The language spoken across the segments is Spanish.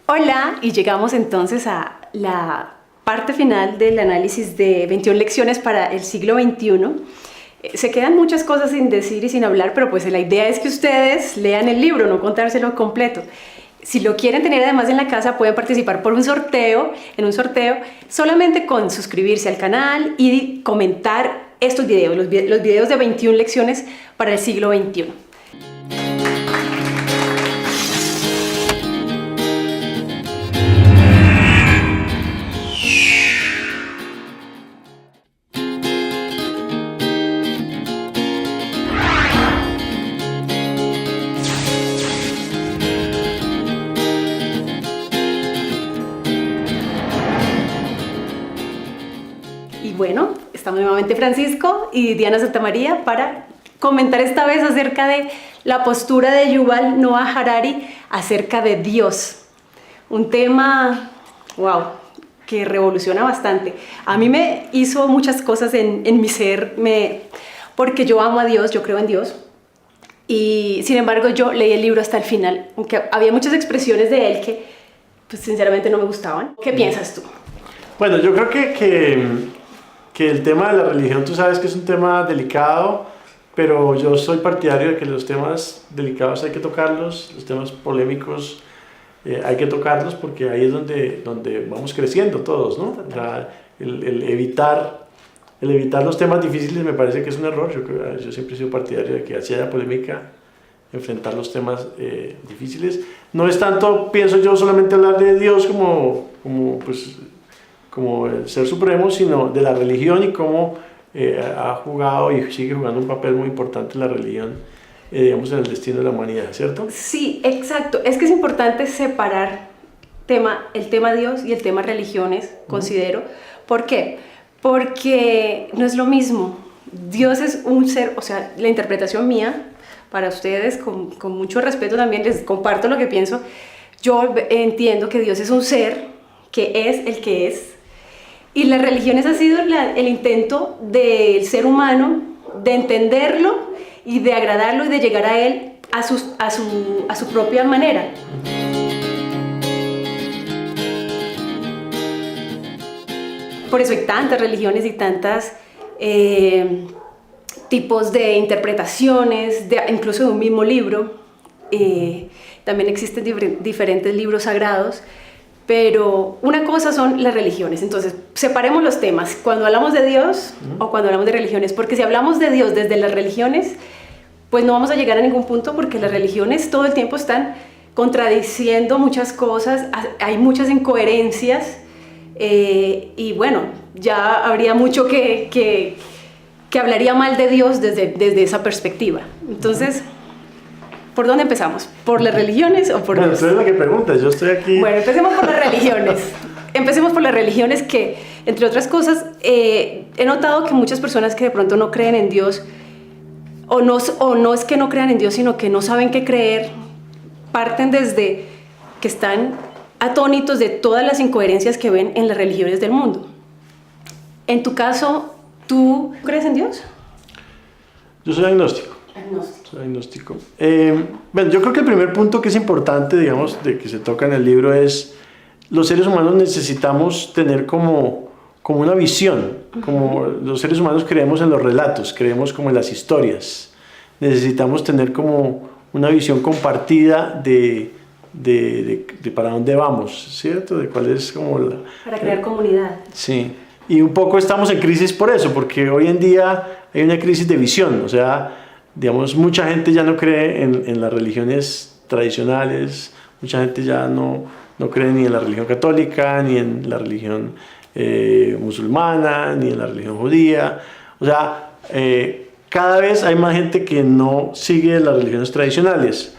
Hola, y llegamos entonces a la parte final del análisis de 21 lecciones para el siglo XXI. Se quedan muchas cosas sin decir y sin hablar, pero pues la idea es que ustedes lean el libro, no contárselo completo. Si lo quieren tener además en la casa, pueden participar por un sorteo, solamente con suscribirse al canal y comentar estos videos, los videos de 21 lecciones para el siglo XXI. Y bueno, estamos nuevamente Francisco y Diana Santamaría para comentar esta vez acerca de la postura de Yuval Noah Harari acerca de Dios. Un tema, wow, que revoluciona bastante. A mí me hizo muchas cosas en mi ser, porque yo amo a Dios, yo creo en Dios. Y sin embargo yo leí el libro hasta el final, aunque había muchas expresiones de él que pues, sinceramente no me gustaban. ¿Qué piensas tú? Bueno, yo creo que el tema de la religión, tú sabes que es un tema delicado, pero yo soy partidario de que los temas delicados hay que tocarlos, los temas polémicos hay que tocarlos, porque ahí es donde vamos creciendo todos, ¿no? O sea, el evitar los temas difíciles me parece que es un error. Yo siempre he sido partidario de que así haya polémica, enfrentar los temas difíciles. No es tanto, pienso yo, solamente hablar de Dios como el ser supremo, sino de la religión y cómo ha jugado y sigue jugando un papel muy importante la religión, digamos, en el destino de la humanidad, ¿cierto? Sí, exacto. Es que es importante separar el tema Dios y el tema religiones, considero. ¿Por qué? Porque no es lo mismo. Dios es un ser, o sea, la interpretación mía, para ustedes, con mucho respeto también, les comparto lo que pienso. Yo entiendo que Dios es un ser que es el que es. Y las religiones ha sido el intento del ser humano de entenderlo y de agradarlo y de llegar a él a su propia manera. Por eso hay tantas religiones y tantos tipos de interpretaciones, incluso de un mismo libro. También existen diferentes libros sagrados. Pero una cosa son las religiones, entonces separemos los temas, cuando hablamos de Dios o cuando hablamos de religiones, porque si hablamos de Dios desde las religiones, pues no vamos a llegar a ningún punto, porque las religiones todo el tiempo están contradiciendo muchas cosas, hay muchas incoherencias, y bueno, ya habría mucho que hablaría mal de Dios desde esa perspectiva. Entonces, ¿por dónde empezamos? ¿Por las religiones o por Dios? Eso es lo que preguntas, yo estoy aquí. Bueno, empecemos por las religiones. Empecemos por las religiones que, entre otras cosas, he notado que muchas personas que de pronto no creen en Dios, o no es que no crean en Dios, sino que no saben qué creer, parten desde que están atónitos de todas las incoherencias que ven en las religiones del mundo. En tu caso, ¿tú crees en Dios? Yo soy agnóstico. Soy agnóstico. Bueno, yo creo que el primer punto que es importante, digamos, de que se toca en el libro es: los seres humanos necesitamos tener como una visión. Como los seres humanos creemos en los relatos, creemos como en las historias. Necesitamos tener como una visión compartida de para dónde vamos, ¿cierto? De cuál es como para crear comunidad. Sí. Y un poco estamos en crisis por eso, porque hoy en día hay una crisis de visión, o sea, digamos, mucha gente ya no cree en las religiones tradicionales, mucha gente ya no cree ni en la religión católica, ni en la religión musulmana, ni en la religión judía. O sea, cada vez hay más gente que no sigue las religiones tradicionales.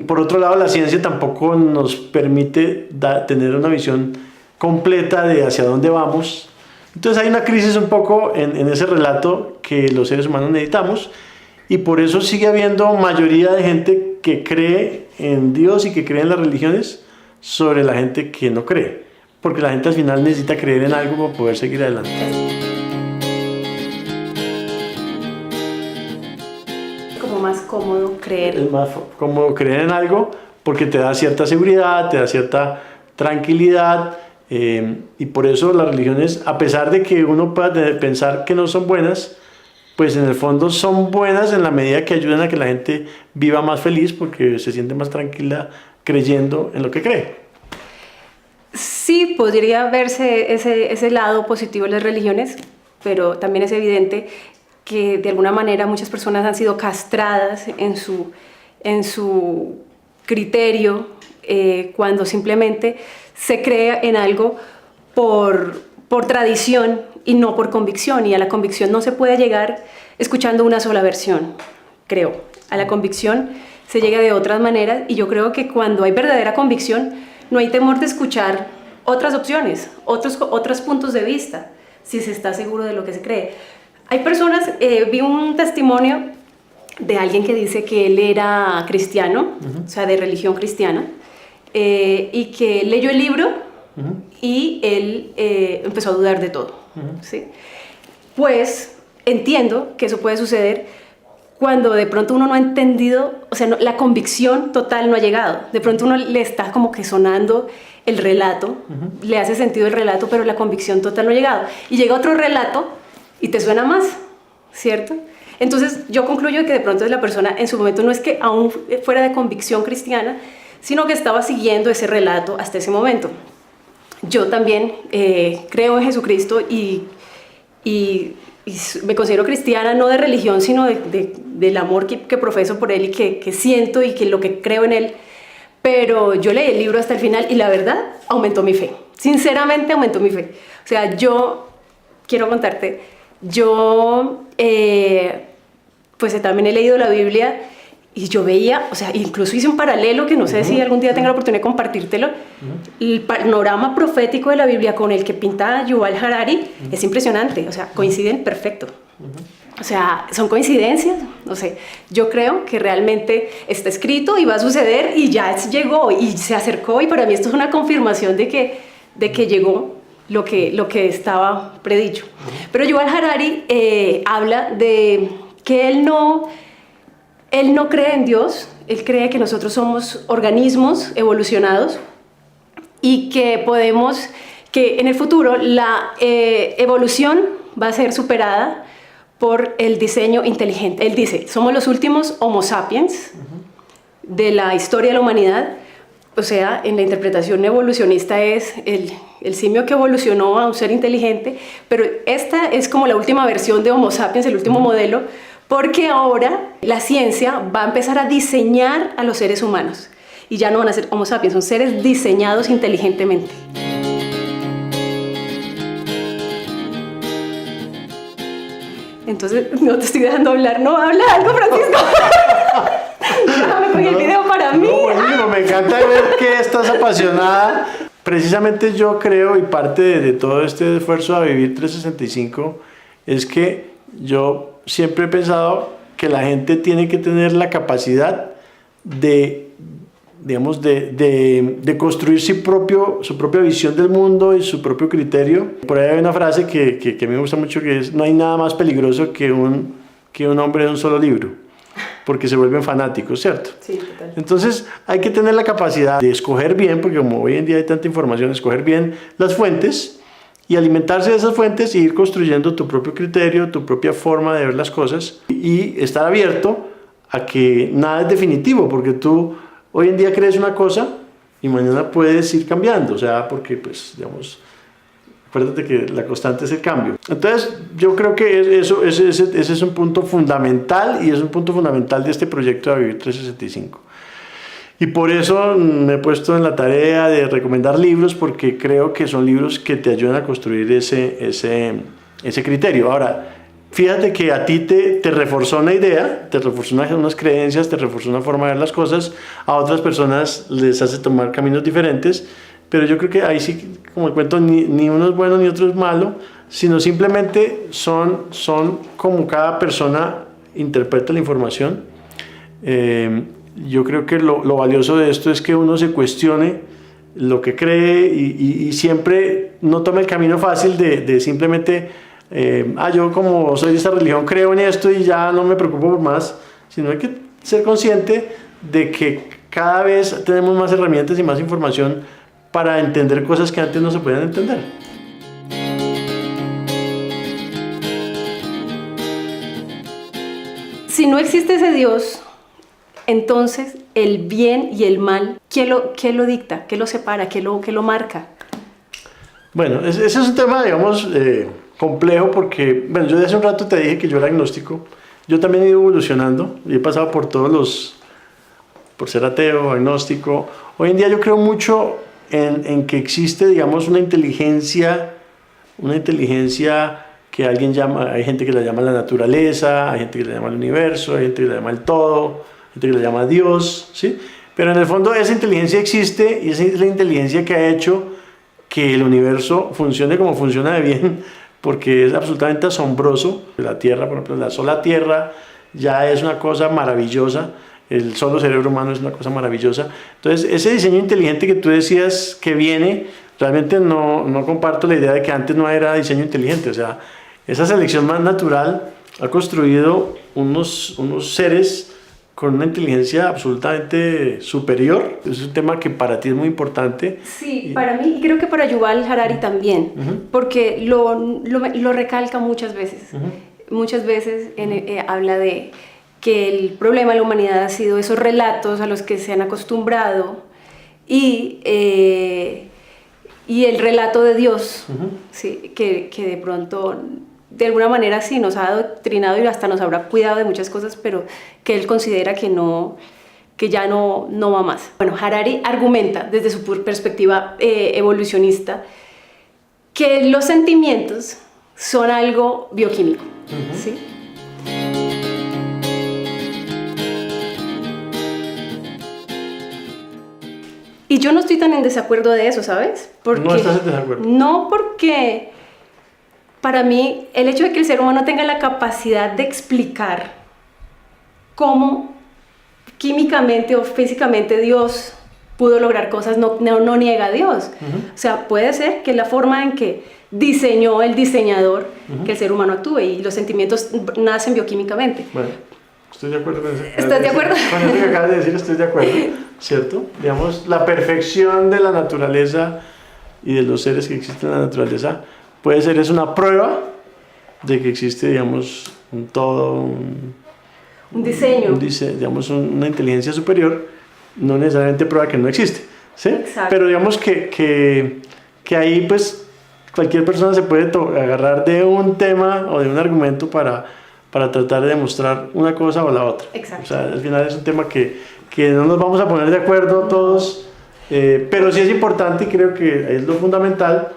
Por otro lado, la ciencia tampoco nos permite tener una visión completa de hacia dónde vamos. Entonces hay una crisis un poco en ese relato que los seres humanos necesitamos. Y por eso sigue habiendo mayoría de gente que cree en Dios y que cree en las religiones sobre la gente que no cree. Porque la gente al final necesita creer en algo para poder seguir adelante. Como más cómodo creer. Es más cómodo creer en algo porque te da cierta seguridad, te da cierta tranquilidad, y por eso las religiones, a pesar de que uno pueda pensar que no son buenas, pues en el fondo son buenas en la medida que ayudan a que la gente viva más feliz porque se siente más tranquila creyendo en lo que cree. Sí, podría verse ese lado positivo de las religiones, pero también es evidente que de alguna manera muchas personas han sido castradas en su criterio cuando simplemente se cree en algo por tradición y no por convicción, y a la convicción no se puede llegar escuchando una sola versión, creo. A la convicción se llega de otras maneras, y yo creo que cuando hay verdadera convicción no hay temor de escuchar otras opciones, otros puntos de vista, si se está seguro de lo que se cree. Hay personas, vi un testimonio de alguien que dice que él era cristiano, o sea, de religión cristiana, y que leyó el libro y él empezó a dudar de todo. ¿Sí? Pues entiendo que eso puede suceder cuando de pronto uno no ha entendido, o sea, la convicción total no ha llegado. De pronto uno le está como que sonando el relato, le hace sentido el relato, pero la convicción total no ha llegado. Y llega otro relato y te suena más, ¿cierto? Entonces yo concluyo que de pronto la persona en su momento no es que aún fuera de convicción cristiana, sino que estaba siguiendo ese relato hasta ese momento. Yo también creo en Jesucristo y me considero cristiana, no de religión, sino del amor que profeso por Él y que siento y que lo que creo en Él. Pero yo leí el libro hasta el final y la verdad aumentó mi fe. Sinceramente aumentó mi fe. O sea, yo quiero contarte, yo pues también he leído la Biblia y yo veía, o sea, incluso hice un paralelo que no sé si algún día tenga la oportunidad de compartírtelo. El panorama profético de la Biblia con el que pinta Yuval Harari es impresionante, o sea, coinciden perfecto. O sea, son coincidencias, no sé. Yo creo que realmente está escrito y va a suceder y ya llegó y se acercó, y para mí esto es una confirmación de que llegó lo que estaba predicho. Pero Yuval Harari habla de que él no cree en Dios, él cree que nosotros somos organismos evolucionados y que en el futuro la evolución va a ser superada por el diseño inteligente. Él dice, somos los últimos Homo sapiens de la historia de la humanidad. O sea, en la interpretación evolucionista es el simio que evolucionó a un ser inteligente, pero esta es como la última versión de Homo sapiens, el último modelo, porque ahora la ciencia va a empezar a diseñar a los seres humanos y ya no van a ser Homo sapiens, son seres diseñados inteligentemente. Entonces, no te estoy dejando hablar, no, habla algo, Francisco. Déjame coger el video para mí. No, buenísimo, me encanta ver que estás apasionada. Precisamente yo creo, y parte de todo este esfuerzo a Vivir 365, es que yo siempre he pensado que la gente tiene que tener la capacidad de construir su propia visión del mundo y su propio criterio. Por ahí hay una frase que a mí me gusta mucho, que es: no hay nada más peligroso que un hombre de un solo libro, porque se vuelven fanáticos, ¿cierto? Sí, total. Entonces hay que tener la capacidad de escoger bien, porque como hoy en día hay tanta información, escoger bien las fuentes y alimentarse de esas fuentes y ir construyendo tu propio criterio, tu propia forma de ver las cosas, y estar abierto a que nada es definitivo, porque tú hoy en día crees una cosa y mañana puedes ir cambiando, o sea, porque pues, digamos, acuérdate que la constante es el cambio. Entonces, yo creo que ese es un punto fundamental, y es un punto fundamental de este proyecto de Vivir 365. Y por eso me he puesto en la tarea de recomendar libros, porque creo que son libros que te ayudan a construir ese criterio. Ahora, fíjate que a ti te reforzó una idea, te reforzó unas creencias, te reforzó una forma de ver las cosas, a otras personas les hace tomar caminos diferentes, pero yo creo que ahí sí, como el cuento, ni uno es bueno ni otro es malo, sino simplemente son como cada persona interpreta la información. Yo creo que lo valioso de esto es que uno se cuestione lo que cree y siempre no tome el camino fácil de simplemente yo como soy de esta religión creo en esto y ya no me preocupo por más, sino hay que ser consciente de que cada vez tenemos más herramientas y más información para entender cosas que antes no se podían entender. Si no existe ese Dios, entonces el bien y el mal, ¿qué lo dicta? ¿Qué lo separa? ¿Qué lo marca? Bueno, ese es un tema, digamos, complejo porque, bueno, yo de hace un rato te dije que yo era agnóstico. Yo también he ido evolucionando y he pasado por por ser ateo, agnóstico. Hoy en día yo creo mucho en que existe, digamos, una inteligencia que alguien llama, hay gente que la llama la naturaleza, hay gente que la llama el universo, hay gente que la llama el todo, hay gente que la llama Dios, ¿sí? Pero en el fondo esa inteligencia existe y esa es la inteligencia que ha hecho que el universo funcione como funciona de bien, porque es absolutamente asombroso. La Tierra, por ejemplo, la sola Tierra ya es una cosa maravillosa, el solo cerebro humano es una cosa maravillosa. Entonces, ese diseño inteligente que tú decías que viene, realmente no comparto la idea de que antes no era diseño inteligente. O sea, esa selección más natural ha construido unos seres con una inteligencia absolutamente superior. Es un tema que para ti es muy importante. Sí, para mí y creo que para Yuval Harari también, porque lo recalca muchas veces. Muchas veces habla de que el problema de la humanidad ha sido esos relatos a los que se han acostumbrado y el relato de Dios, ¿sí? que de pronto, de alguna manera sí nos ha adoctrinado y hasta nos habrá cuidado de muchas cosas, pero que él considera que ya no va más. Bueno, Harari argumenta desde su perspectiva evolucionista que los sentimientos son algo bioquímico, ¿sí? Y yo no estoy tan en desacuerdo de eso, ¿sabes? No estás en desacuerdo. No, porque para mí el hecho de que el ser humano tenga la capacidad de explicar cómo químicamente o físicamente Dios pudo lograr cosas no niega a Dios. O sea, puede ser que la forma en que diseñó el diseñador que el ser humano actúe y los sentimientos nacen bioquímicamente. Bueno, estoy de acuerdo con eso. ¿Estás de acuerdo? Con eso que acabas de decir estoy de acuerdo, ¿cierto? Digamos, la perfección de la naturaleza y de los seres que existen en la naturaleza puede ser es una prueba de que existe, digamos, un todo, un diseño, digamos, una inteligencia superior, no necesariamente prueba que no existe, ¿sí? Exacto. Pero digamos que ahí pues cualquier persona se puede agarrar de un tema o de un argumento para tratar de demostrar una cosa o la otra. Exacto. O sea, al final es un tema que no nos vamos a poner de acuerdo todos, pero sí es importante y creo que es lo fundamental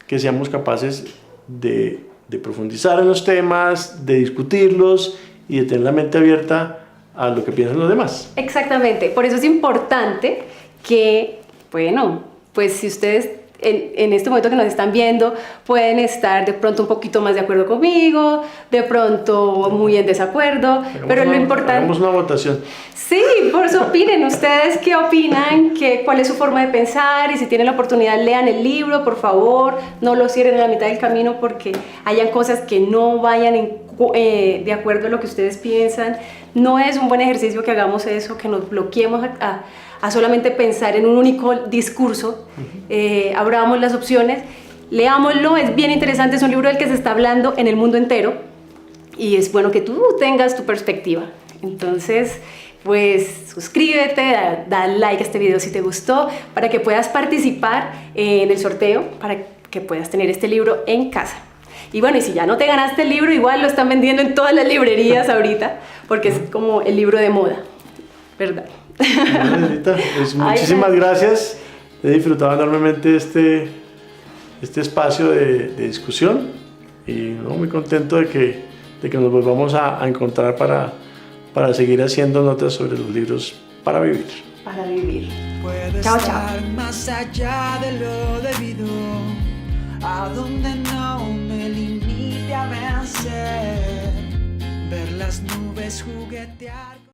que seamos capaces de profundizar en los temas, de discutirlos y de tener la mente abierta a lo que piensan los demás. Exactamente, por eso es importante que, bueno, pues si ustedes en este momento que nos están viendo pueden estar de pronto un poquito más de acuerdo conmigo, de pronto muy en desacuerdo, pero lo importante... Hagamos una votación. Sí, por eso opinen ustedes qué opinan, cuál es su forma de pensar y si tienen la oportunidad lean el libro, por favor, no lo cierren a la mitad del camino porque hayan cosas que no vayan de acuerdo a lo que ustedes piensan. No es un buen ejercicio que hagamos eso, que nos bloqueemos a solamente pensar en un único discurso. Abramos las opciones, leámoslo, es bien interesante, es un libro del que se está hablando en el mundo entero y es bueno que tú tengas tu perspectiva. Entonces, pues suscríbete, da like a este video si te gustó, para que puedas participar en el sorteo, para que puedas tener este libro en casa. Y bueno, y si ya no te ganaste el libro, igual lo están vendiendo en todas las librerías ahorita, porque es como el libro de moda, ¿verdad? Bueno, Edita, pues muchísimas gracias. He disfrutado enormemente este espacio de discusión y muy contento de que nos volvamos a encontrar para seguir haciendo notas sobre los libros para vivir. Para vivir. Chao, chao. Más allá de lo debido, a donde no me limite a vencer, ver las nubes juguetear.